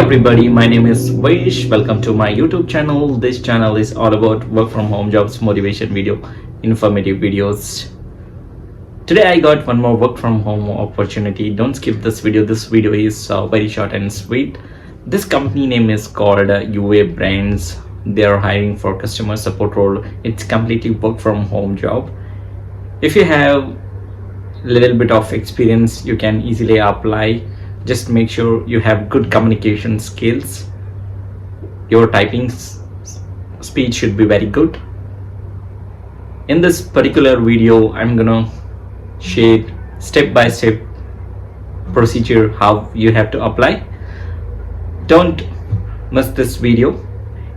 everybody, my name is Vish. Welcome to my YouTube channel. This channel is all about work from home jobs, motivation video, informative videos. Today I got one more work from home opportunity. Don't skip this video. This video is very short and sweet. This company name is called UA Brands. They are hiring for customer support role. It's completely work from home job. If you have little bit of experience, you can easily apply. Just make sure you have good communication skills. Your typing speed should be very good. In this particular video, I'm gonna share step by step procedure how you have to apply. Don't miss this video,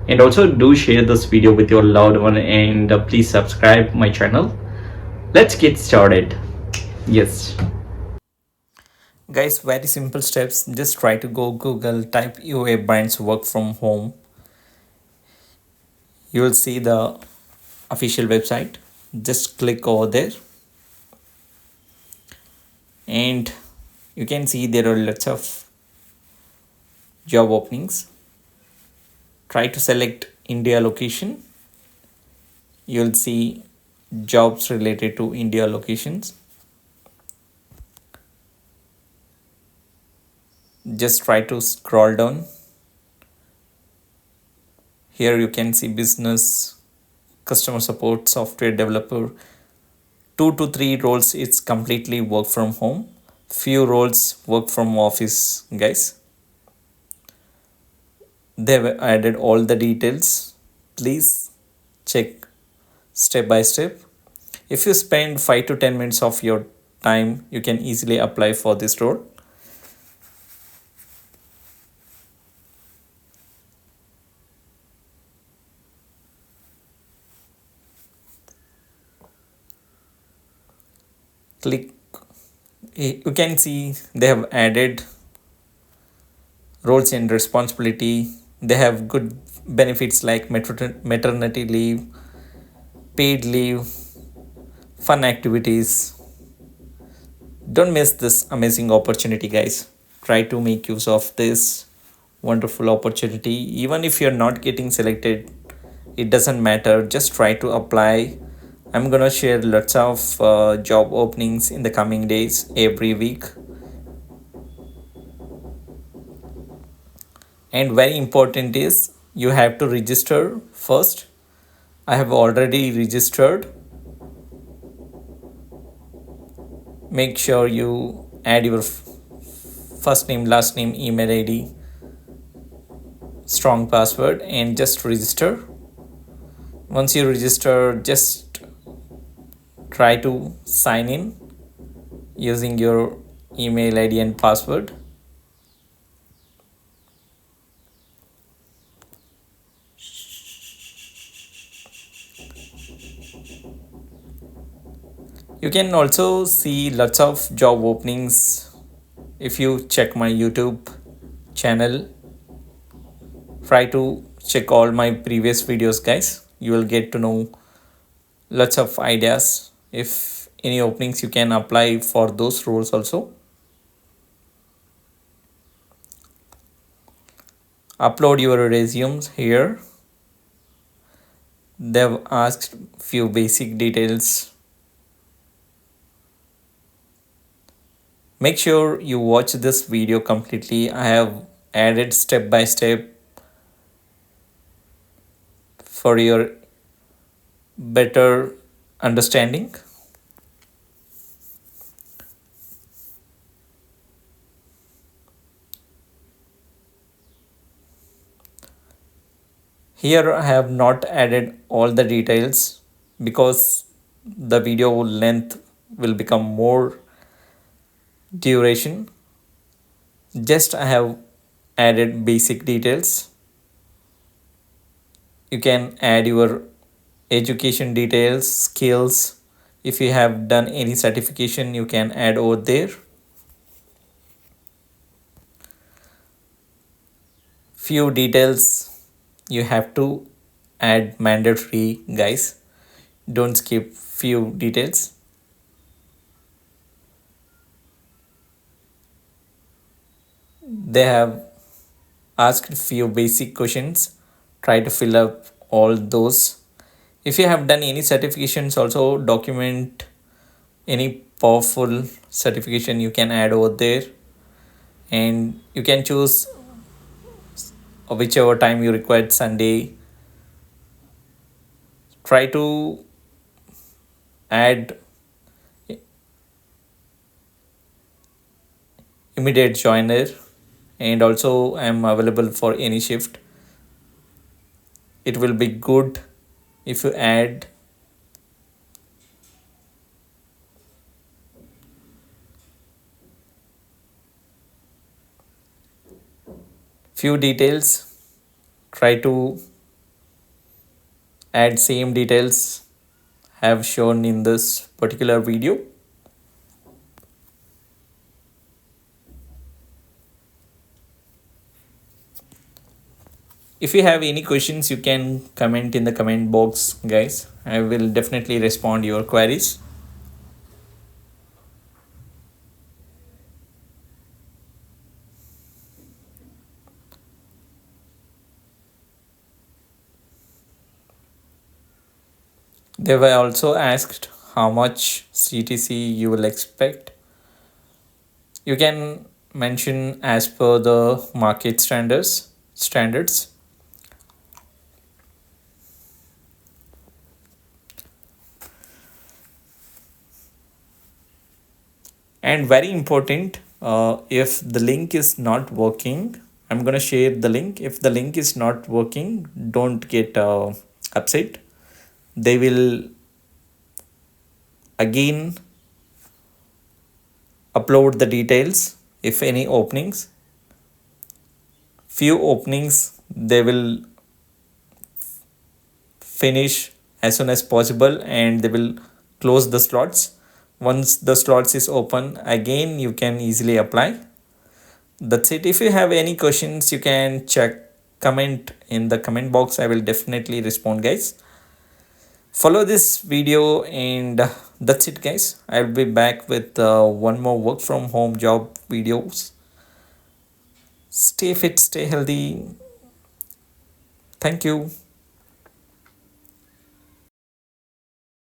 and also do share this video with your loved one, and please subscribe my channel. Let's get started. Yes guys, very simple steps. Just try to go Google, type UA Brands work from home. You will see the official website. Just click over there and you can see there are lots of job openings. Try to select India location. You'll see jobs related to India locations. Just try to scroll down. Here you can see business, customer support, software developer. 2 to 3 roles it's completely work from home. Few roles work from office, guys. They've added all the details. Please check step by step. If you spend 5 to 10 minutes of your time, you can easily apply for this role. Click. You can see they have added roles and responsibility. They have good benefits like maternity leave, paid leave, fun activities. Don't miss this amazing opportunity, guys. Try to make use of this wonderful opportunity. Even if you're not getting selected, it doesn't matter. Just try to apply. I'm gonna share lots of job openings in the coming days every week. And very important is you have to register first. I have already registered. Make sure you add your first name, last name, email ID, strong password, and just register. Once you register, just try to sign in using your email ID and password. You can also see lots of job openings if you check my YouTube channel. Try to check all my previous videos, guys. You will get to know lots of ideas. If any openings, you can apply for those roles also. Upload your resumes here. They've asked few basic details. Make sure you watch this video completely. I have added step by step for your better understanding. Here I have not added all the details because the video length will become more duration. Just I have added basic details. You can add your education details, skills. If you have done any certification, you can add over there. Few details you have to add mandatory, guys. Don't skip few details. They have asked few basic questions. Try to fill up all those. If you have done any certifications, also document any powerful certification you can add over there, and you can choose whichever time you required. Sunday, try to add immediate joiner, and also I am available for any shift. It will be good if you add few details. Try to add same details have shown in this particular video. If you have any questions, you can comment in the comment box, guys. I will definitely respond your queries. They were also asked how much CTC you will expect. You can mention as per the market standards. And very important, if the link is not working, I'm gonna share the link. If the link is not working, don't get upset. They will again upload the details. If any openings, few openings, they will finish as soon as possible, and they will close the slots. Once the slots is open again, you can easily apply. That's it. If you have any questions, you can check comment in the comment box. I will definitely respond, guys. Follow this video, and that's it, guys. I'll be back with one more work from home job videos. Stay fit, stay healthy. Thank you.